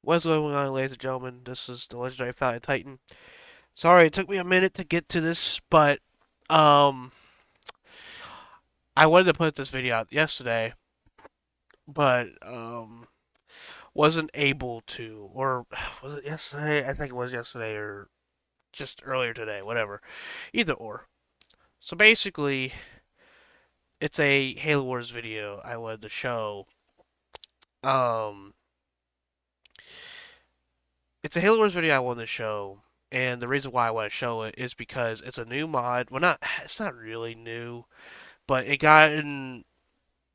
What's going on, ladies and gentlemen? This is the Legendary Falcon Titan. Sorry, it took me a minute to get to this, but um, I wanted to put this video out yesterday, but wasn't able to. Or was it yesterday? I think it was yesterday, or just earlier today. Whatever, either or. So basically, it's a Halo Wars video I wanted to show. Um, it's a Halo Wars video I wanted to show. And the reason why I want to show it is because it's a new mod. Well, not it's not really new, but it got in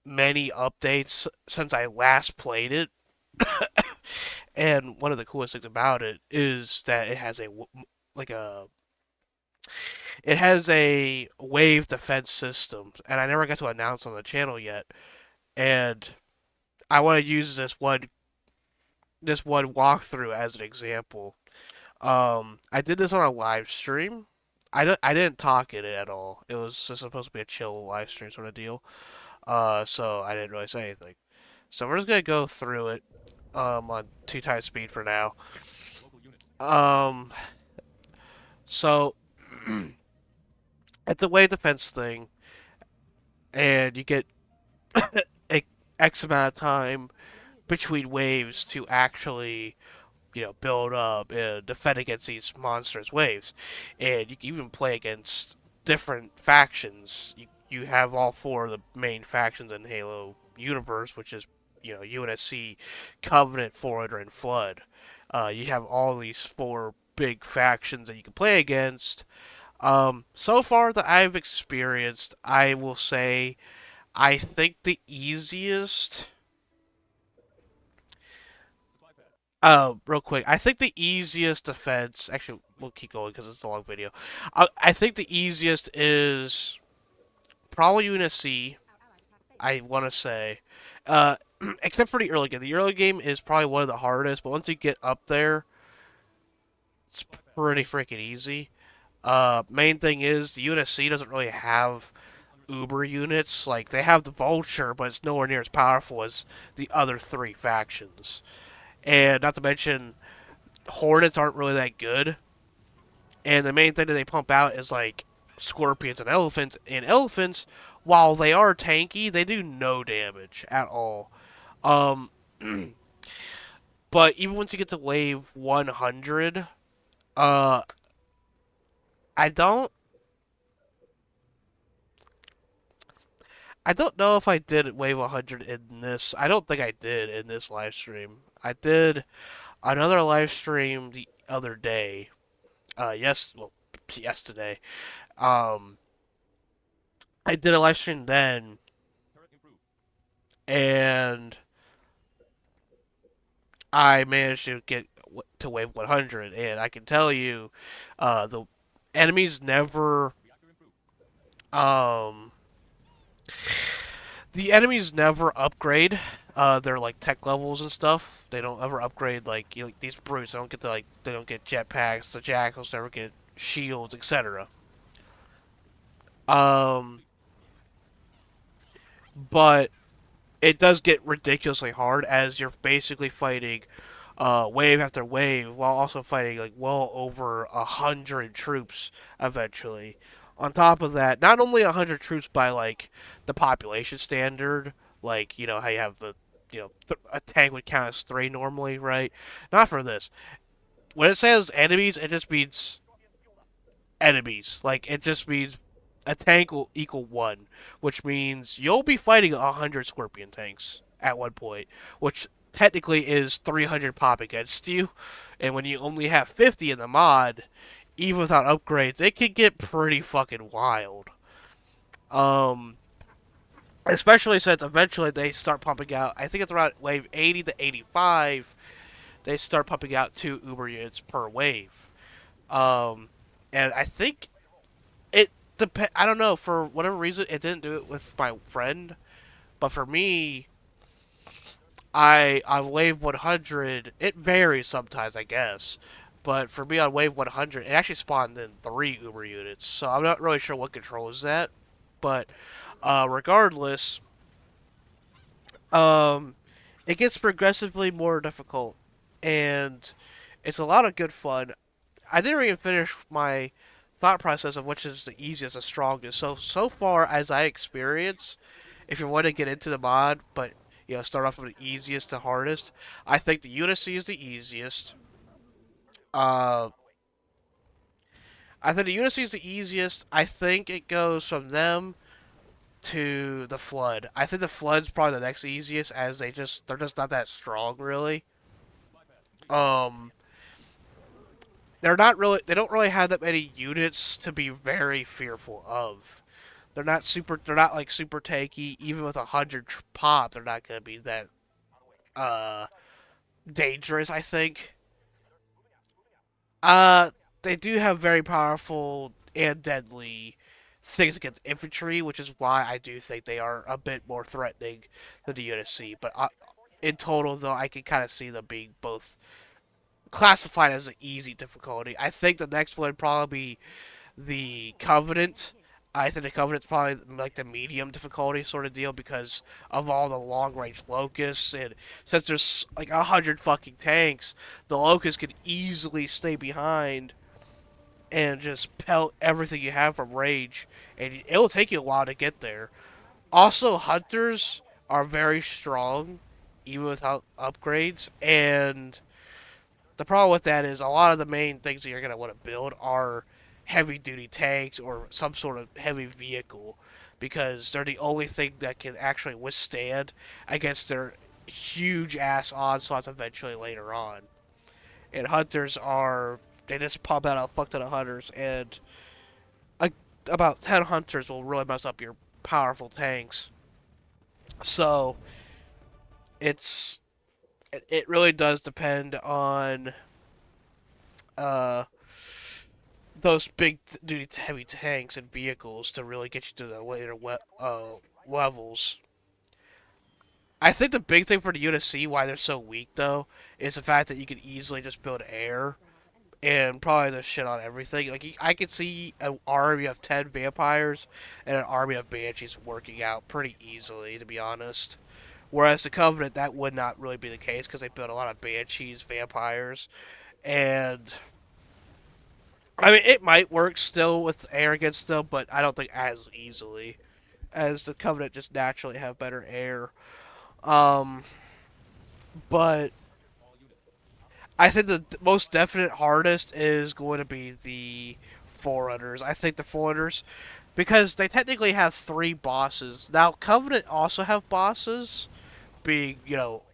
many updates since I last played it. And one of the coolest things about it is that it has like a it has a wave defense system, and I never got to announce on the channel yet. And I want to use this one walkthrough as an example. I did this on a live stream. I didn't talk in it at all. It was just supposed to be a chill live stream sort of deal. So I didn't really say anything. So we're just gonna go through it on 2 times speed for now. Um, so it's a wave defense thing, and you get a X amount of time between waves to actually, build up and defend against these monstrous waves. And you can even play against different factions. You have all four of the main factions in Halo universe, which is, UNSC, Covenant, Forerunner, and Flood. You have all these four big factions that you can play against. So far that I've experienced, I will say I think the easiest. Real quick, I think the easiest defense. Actually, we'll keep going because it's a long video. I think the easiest is probably UNSC. I want to say, uh, except for the early game. The early game is probably one of the hardest, but once you get up there, it's pretty freaking easy. Main thing is the UNSC doesn't really have Uber units. Like they have the Vulture, but it's nowhere near as powerful as the other three factions. And not to mention, Hornets aren't really that good. And the main thing that they pump out is like Scorpions and Elephants. And Elephants, while they are tanky, they do no damage at all. Um, but even once you get to wave 100, uh, I don't I don't know if I did wave 100 in this. I don't think I did in this live stream. I did another live stream the other day. Yesterday. Um, I did a live stream then, and I managed to get to wave 100. And I can tell you, the enemies never, um, the enemies never upgrade. Their like tech levels and stuff. They don't ever upgrade like these brutes. They don't get jetpacks. The jackals never get shields, etc. Um, but it does get ridiculously hard as you're basically fighting wave after wave while also fighting like well over 100 troops eventually. On top of that, not only 100 troops by like the population standard, like how you have a tank would count as three normally, right? Not for this. When it says enemies, it just means enemies. Like it just means a tank will equal one, which means you'll be fighting 100 Scorpion tanks at one point, which technically is 300 pop against you. And when you only have 50 in the mod, even without upgrades, it can get pretty fucking wild. Um, Especially since eventually they start pumping out. I think it's around wave 80 to 85. They start pumping out 2 Uber units per wave. Um, and I think it I don't know, for whatever reason it didn't do it with my friend, but for me, I on wave 100 it varies sometimes, I guess. But for me on wave 100, it actually spawned in 3 Uber units, so I'm not really sure what controls that. But regardless, um, it gets progressively more difficult and it's a lot of good fun. I didn't even finish my thought process of which is the easiest and strongest. So far as I experience, if you want to get into the mod, but start off from the easiest to hardest, I think the Unity is the easiest. Uh, I think the Unity is the easiest. I think it goes from them to the Flood. I think the Flood's probably the next easiest, as they're just not that strong really. Um, they don't really have that many units to be very fearful of. They're not like super tanky. Even with 100 pop, they're not gonna be that uh dangerous. I think. Uh, they do have very powerful and deadly things against infantry, which is why I do think they are a bit more threatening than the UNSC. But in total, though, I can kind of see them being both classified as an easy difficulty. I think the next one would probably be the Covenant. I think the Covenant's probably like the medium difficulty sort of deal because of all the long range locusts, and since there's like 100 fucking tanks, the locusts could easily stay behind and just pelt everything you have from rage, and it'll take you a while to get there. Also, hunters are very strong, even without upgrades, and the problem with that is a lot of the main things that you're going to want to build are heavy duty tanks or some sort of heavy vehicle because they're the only thing that can actually withstand against their huge ass onslaughts eventually later on. And hunters are they just pump out a fuck ton of hunters, and like about 10 hunters will really mess up your powerful tanks. So it's it really does depend on uh those big duty heavy tanks and vehicles to really get you to the later levels. I think the big thing for the UNSC why they're so weak though is the fact that you can easily just build air and probably the shit on everything. Like I could see an army of 10 vampires and an army of banshees working out pretty easily, to be honest. Whereas the Covenant, that would not really be the case because they built a lot of banshees, vampires, and I mean, it might work still with air against them, but I don't think as easily as the Covenant just naturally have better air. Um, but I think the most definite hardest is going to be the Forerunners. I think the Forerunners, because they technically have three bosses. Now, Covenant also have bosses, being,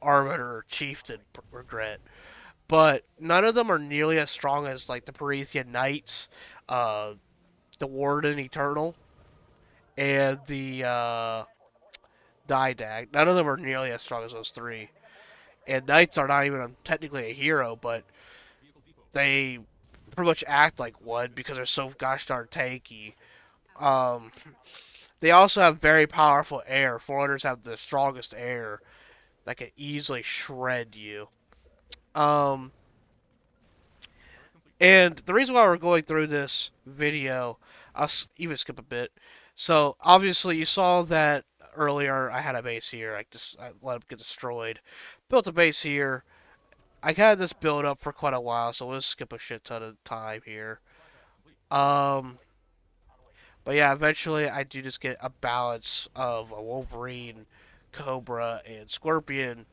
Arbiter, Chieftain, Regret. But none of them are nearly as strong as, like, the Promethean Knights, uh, the Warden Eternal, and the Didag. None of them are nearly as strong as those three. And Knights are not even technically a hero, but they pretty much act like one because they're so gosh darn tanky. Um, they also have very powerful air. Foreigners have the strongest air that can easily shred you. Um, and the reason why we're going through this video, I'll even skip a bit. So obviously you saw that earlier. I had a base here. I let it get destroyed. Built a base here. I had this build up for quite a while, so we'll skip a shit ton of time here. Um, but yeah, eventually I do just get a balance of a Wolverine, Cobra, and Scorpion,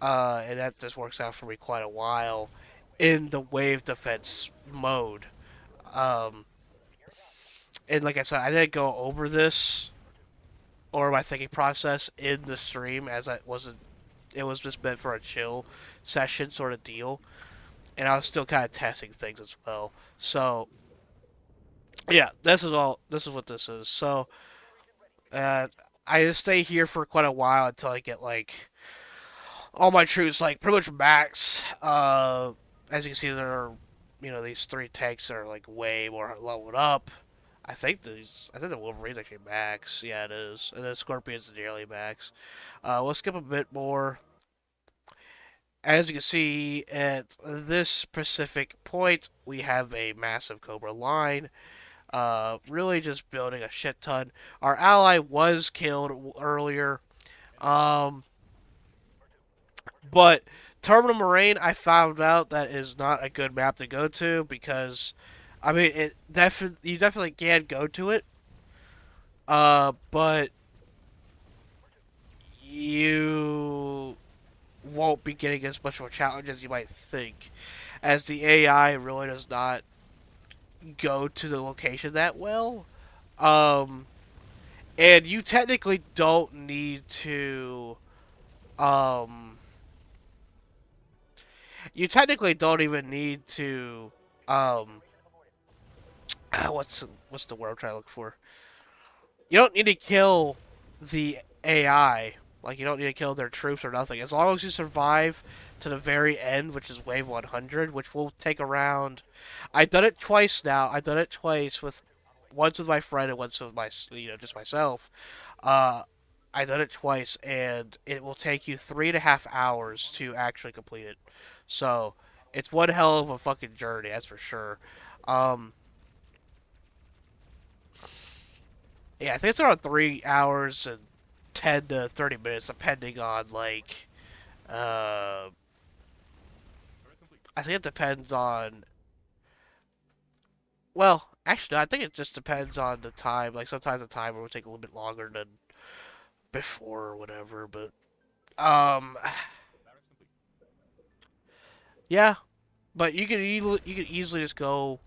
and that just works out for me quite a while in the wave defense mode. Um, and like I said, I didn't go over this or my thinking process in the stream as I wasn't. It was just meant for a chill session sort of deal, and I was still kind of testing things as well. So yeah, this is all. This is what this is. So uh, I just stay here for quite a while until I get like all my troops like pretty much max. As you can see, there are these three tanks that are like way more leveled up. I think the Wolverine's actually max. Yeah, it is, and the Scorpion's nearly max. We'll skip a bit more. As you can see, at this specific point, we have a massive Cobra line. Really just building a shit ton. Our ally was killed earlier, um, but Terminal Moraine, I found out that is not a good map to go to because, I mean, you definitely can go to it, but you won't be getting as much of a challenge as you might think, as the AI really does not go to the location that well. Um, and you technically don't need to. Um, you technically don't even need to. Um, what's the word I'm trying to look for? You don't need to kill the AI. Like you don't need to kill their troops or nothing. As long as you survive to the very end, which is wave 100, which will take around. I've done it twice now. I've done it twice with once with my friend and once with my just myself. Uh, I've done it twice, and it will take you 3.5 hours to actually complete it. So it's one hell of a fucking journey, that's for sure. Um, yeah, I think it's around 3 hours and 10 to 30 minutes, depending on like. Uh, I think it depends on. Well, actually, no, I think it just depends on the time. Like sometimes the timer will take a little bit longer than before or whatever. But um, yeah. But you can easily just go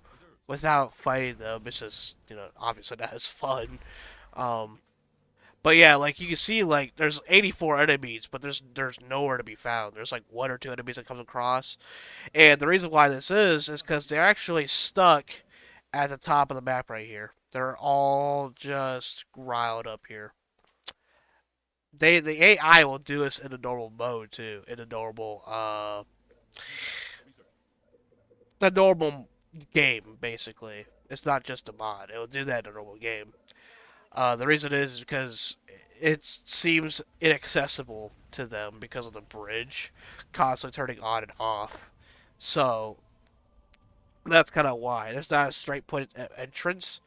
without fighting them. It's just obviously not as fun. Um, but yeah, like you can see, like there's 84 enemies, but there's nowhere to be found. There's like one or two enemies that comes across, and the reason why this is because they're actually stuck at the top of the map right here. They're all just riled up here. The AI will do this in a normal mode too, in the normal game basically. It's not just a mod. It will do that in a normal game. The reason is because it seems inaccessible to them because of the bridge constantly turning on and off. So that's kind of why there's not a straight point entrance.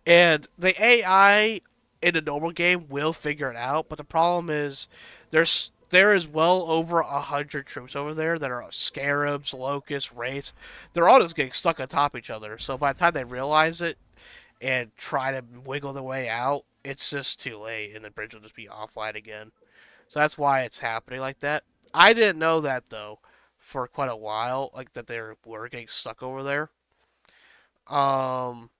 And the AI in a normal game will figure it out, but the problem is there is well over 100 troops over there that are scarabs, locusts, wraiths. They're all just getting stuck on top of each other. So by the time they realize it and try to wiggle their way out, it's just too late, and the bridge will just be offline again. So that's why it's happening like that. I didn't know that though for quite a while, like that they were getting stuck over there. Um,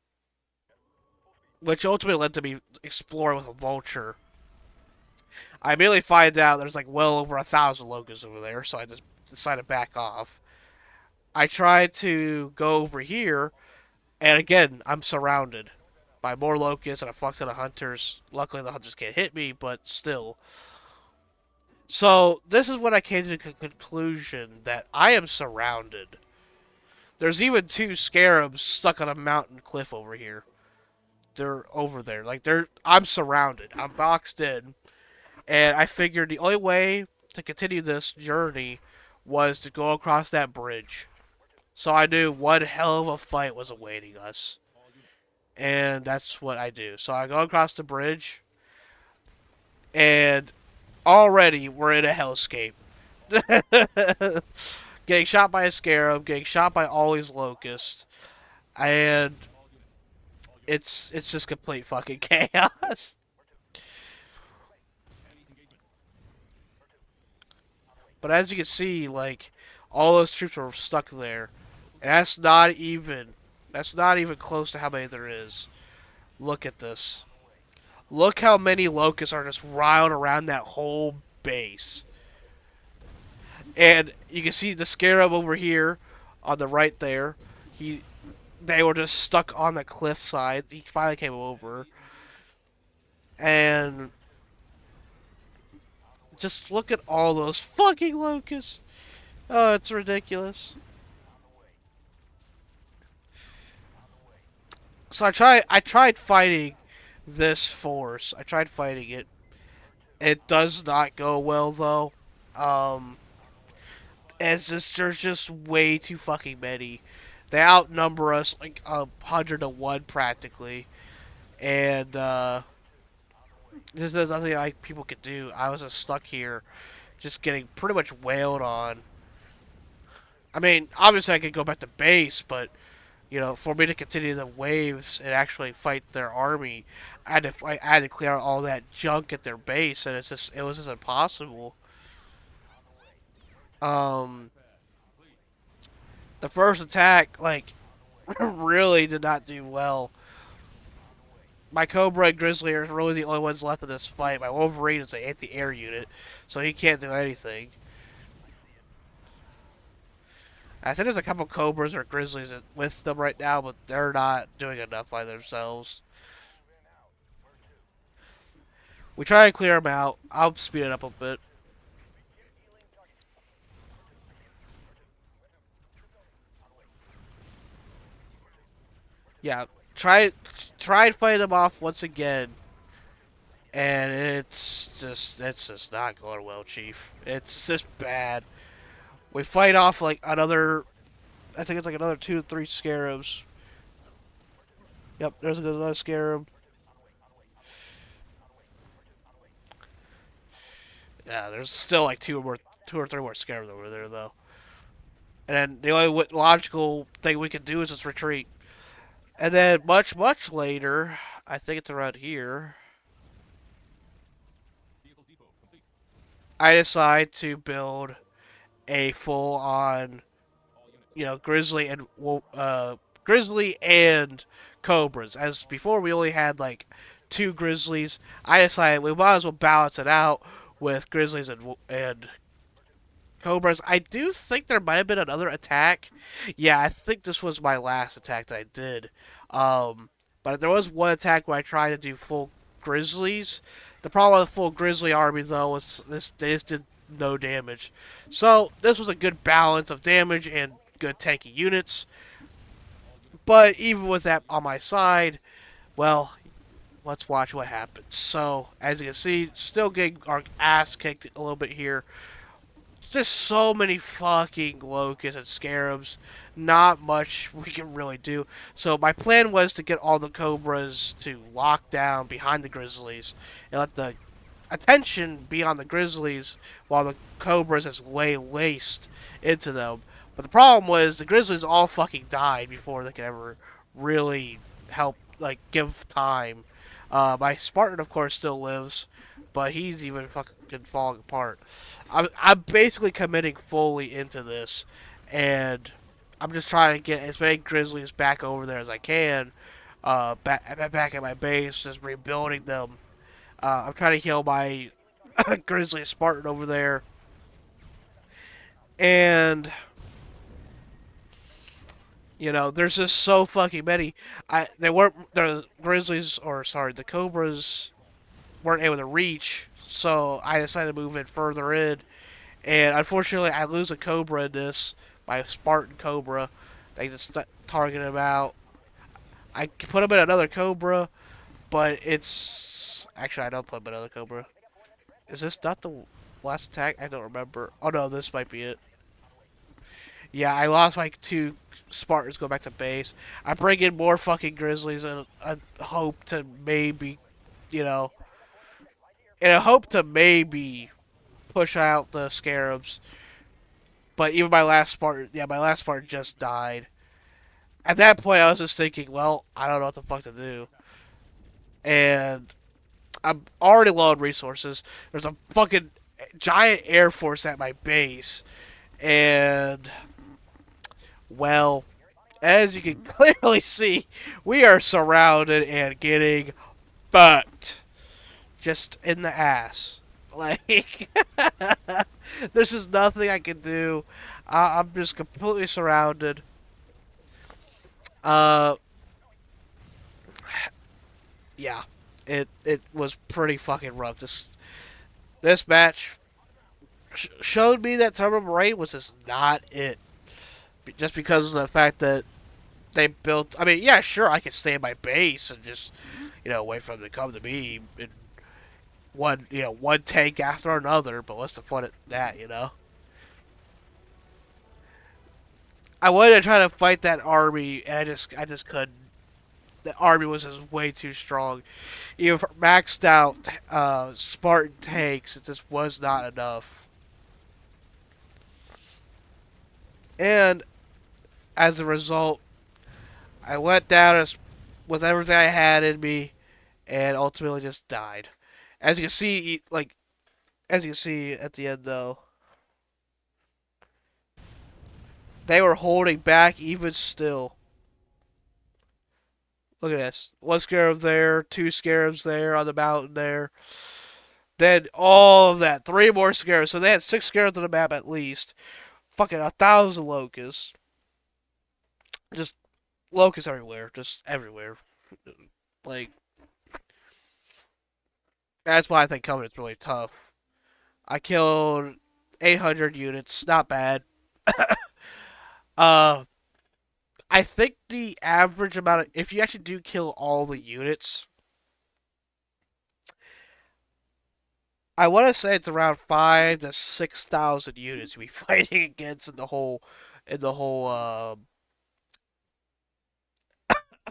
which ultimately led to me exploring with a vulture. I immediately find out there's like well over 1,000 locusts over there, so I just decided to back off. I tried to go over here, and again, I'm surrounded by more locusts and a fuck ton of hunters. Luckily, the hunters can't hit me, but still. So, this is when I came to the conclusion that I am surrounded. There's even two scarabs stuck on a mountain cliff over here. They're over there. I'm surrounded. I'm boxed in. And I figured the only way to continue this journey was to go across that bridge. So I knew one hell of a fight was awaiting us. And that's what I do. So I go across the bridge, and already we're in a hellscape. Getting shot by a scarab, getting shot by all these locusts, and it's just complete fucking chaos. But as you can see, like all those troops are stuck there, and that's not even close to how many there is. Look at this. Look how many locusts are just riled around that whole base. And you can see the scarab over here on the right there. He They were just stuck on the cliff side. He finally came over. And just look at all those fucking locusts. Oh, it's ridiculous. So I tried fighting this force. I tried fighting it. It does not go well though. Um as just there's just way too fucking many. They outnumber us like 100 to 1 practically. And there's nothing like people could do. I was just stuck here just getting pretty much wailed on. I mean, obviously I could go back to base, but for me to continue the waves and actually fight their army, I had to clear out all that junk at their base, and it was just impossible. Um, the first attack, like, really did not do well. My Cobra and Grizzly are really the only ones left in this fight. My Wolverine is an anti-air unit, so he can't do anything. I think there's a couple Cobras or Grizzlies with them right now, but they're not doing enough by themselves. We try and clear them out. I'll speed it up a bit. Yeah, try try and fight them off once again, and it's just not going well, Chief. It's just bad. We fight off like another. I think it's like another 2 or 3 scarabs. Yep, there's another scarab. Yeah, there's still like 2 or 3 more scarabs over there though. And then the only logical thing we can do is just retreat. And then much later, I think it's around here, I decide to build a full on grizzly and grizzly and cobras. As before, we only had like 2 grizzlies. I decided we might as well balance it out with grizzlies and cobras. I do think there might have been another attack. Yeah, I think this was my last attack that I did. But there was one attack where I tried to do full grizzlies. The problem with the full grizzly army though was they just did no damage. So this was a good balance of damage and good tanky units. But even with that on my side, well, let's watch what happens. So as you can see, still getting our ass kicked a little bit here. Just so many fucking locusts and scarabs. Not much we can really do. So my plan was to get all the cobras to lock down behind the grizzlies and let the attention be on the grizzlies while the cobras just lay laced into them. But the problem was the grizzlies all fucking died before they could ever really help, like, give time. My Spartan, of course, still lives, but he's even fucking falling apart. I'm basically committing fully into this, and I'm just trying to get as many Grizzlies back over there as I can, back at my base, just rebuilding them. I'm trying to heal my Grizzly Spartan over there, and there's just so fucking many. They weren't the Grizzlies, or sorry, the Cobras weren't able to reach, so I decided to move in further in. And unfortunately, I lose a Cobra in this, my Spartan Cobra. They just target him out. I put him in another Cobra, but it's actually I don't put him in another Cobra. Is this not the last attack? I don't remember. Oh no, this might be it. Yeah, I lost my 2 Spartans. Go back to base. I bring in more fucking Grizzlies and I hope to maybe, you know, and I hope to maybe push out the Scarabs. But even my last Spartan, yeah, my last Spartan just died. At that point, I was just thinking, well, I don't know what the fuck to do. And I'm already low on resources. There's a fucking giant air force at my base. And, well, as you can clearly see, we are surrounded and getting fucked. Just in the ass. Like, this is nothing I can do. I'm just completely surrounded. Uh, yeah, it was pretty fucking rough. This match showed me that Turbo Rain was just not it. Just because of the fact that they built. I mean, yeah, sure, I could stay in my base and just wait for them to come to me and one tank after another. But what's the fun of that? I wanted to try to fight that army, and I just couldn't. The army was just way too strong. Even for maxed out Spartan tanks, it just was not enough. And as a result, I went down with everything I had in me, and ultimately just died. As you can see, as you can see at the end, though, they were holding back even still. Look at this. One scarab there, two scarabs there on the mountain there. Then all of that. Three more scarabs. So they had six scarabs on the map at least. Fucking 1,000 locusts. Just locusts everywhere. Just everywhere. Like, that's why I think Covenant's really tough. I killed 800 units. Not bad. Uh, I think the average amount of, if you actually do kill all the units, I want to say it's around 5 to 6,000 units you'll be fighting against in the whole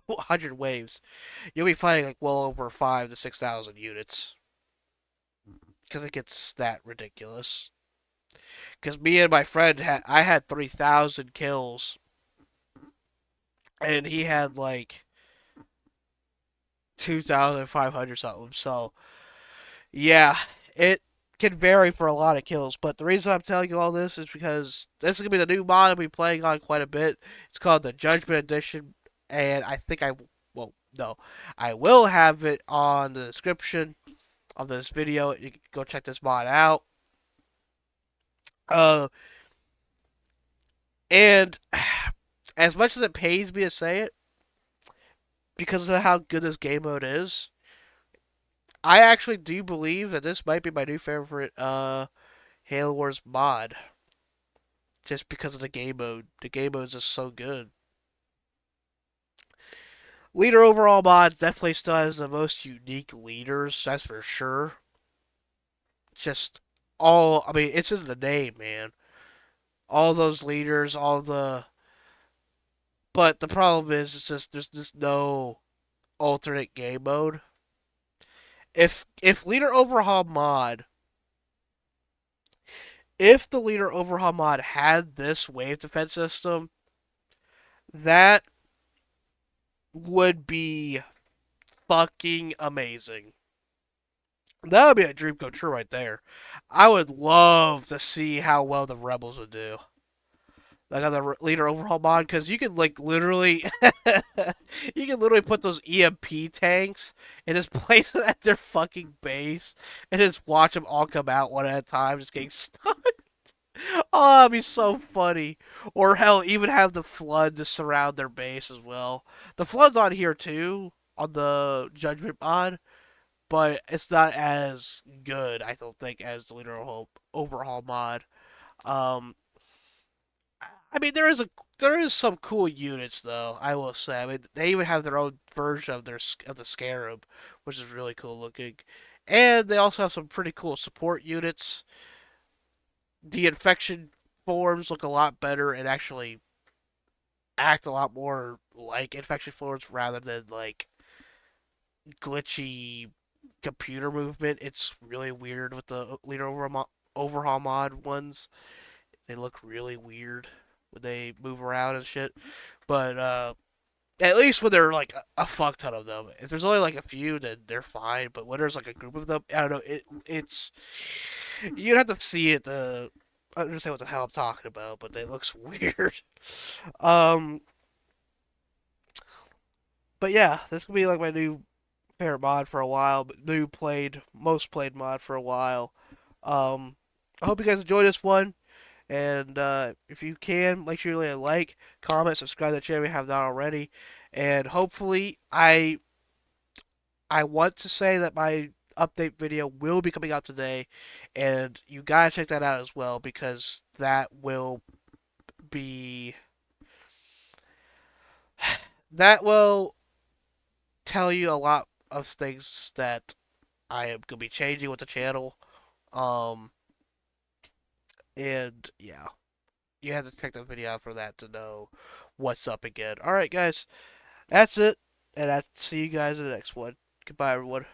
100 waves. You'll be fighting like well over 5 to 6,000 units because it gets that ridiculous. Because me and my friend I had 3,000 kills, and he had like 2,500 something. So yeah, it can vary for a lot of kills. But the reason I'm telling you all this is because this is gonna be the new mod I'll be playing on quite a bit. It's called the Judgement Edition, and I think well no, I will have it on the description of this video. You can go check this mod out. Uh, and as much as it pains me to say it, because of how good this game mode is, I actually do believe that this might be my new favorite Halo Wars mod. Just because of the game mode. The game mode is just so good. Leader overall mods definitely still has the most unique leaders, that's for sure. Just I mean, it's in the name, man. All those leaders, but the problem is, it's just there's just no alternate game mode. If leader overhaul mod, if the leader overhaul mod had this wave defense system, that would be fucking amazing. That would be a dream come true right there. I would love to see how well the rebels would do. Like on the leader overhaul mod, because you can like literally, you can literally put those EMP tanks and just place it at their fucking base, and just watch them all come out one at a time, just getting stunned. Oh, that'd be so funny. Or hell, even have the flood to surround their base as well. The flood's on here too on the Judgment mod, but it's not as good, I don't think, as the leader overhaul mod. Um, I mean, there is some cool units though. I will say. I mean, they even have their own version of the Scarab, which is really cool looking, and they also have some pretty cool support units. The infection forms look a lot better and actually act a lot more like infection forms rather than like glitchy computer movement. It's really weird with the leader overhaul mod ones. They look really weird when they move around and shit. But at least when there are like a fuck ton of them. If there's only like a few, then they're fine. But when there's like a group of them, I don't know. It's you'd have to see it to understand what the hell I'm talking about. But it looks weird. Um, but yeah, this could be like my new favorite mod for a while. But most played mod for a while. Um, I hope you guys enjoy this one. And if you can, make sure you leave a like, comment, subscribe to the channel if you have not already. And hopefully, I want to say that my update video will be coming out today, and you gotta check that out as well because be that will tell you a lot of things that I am gonna be changing with the channel. Um, and yeah, you have to check the video out for that to know what's up again. All right, guys. That's it, and I'll see you guys in the next one. Goodbye, everyone.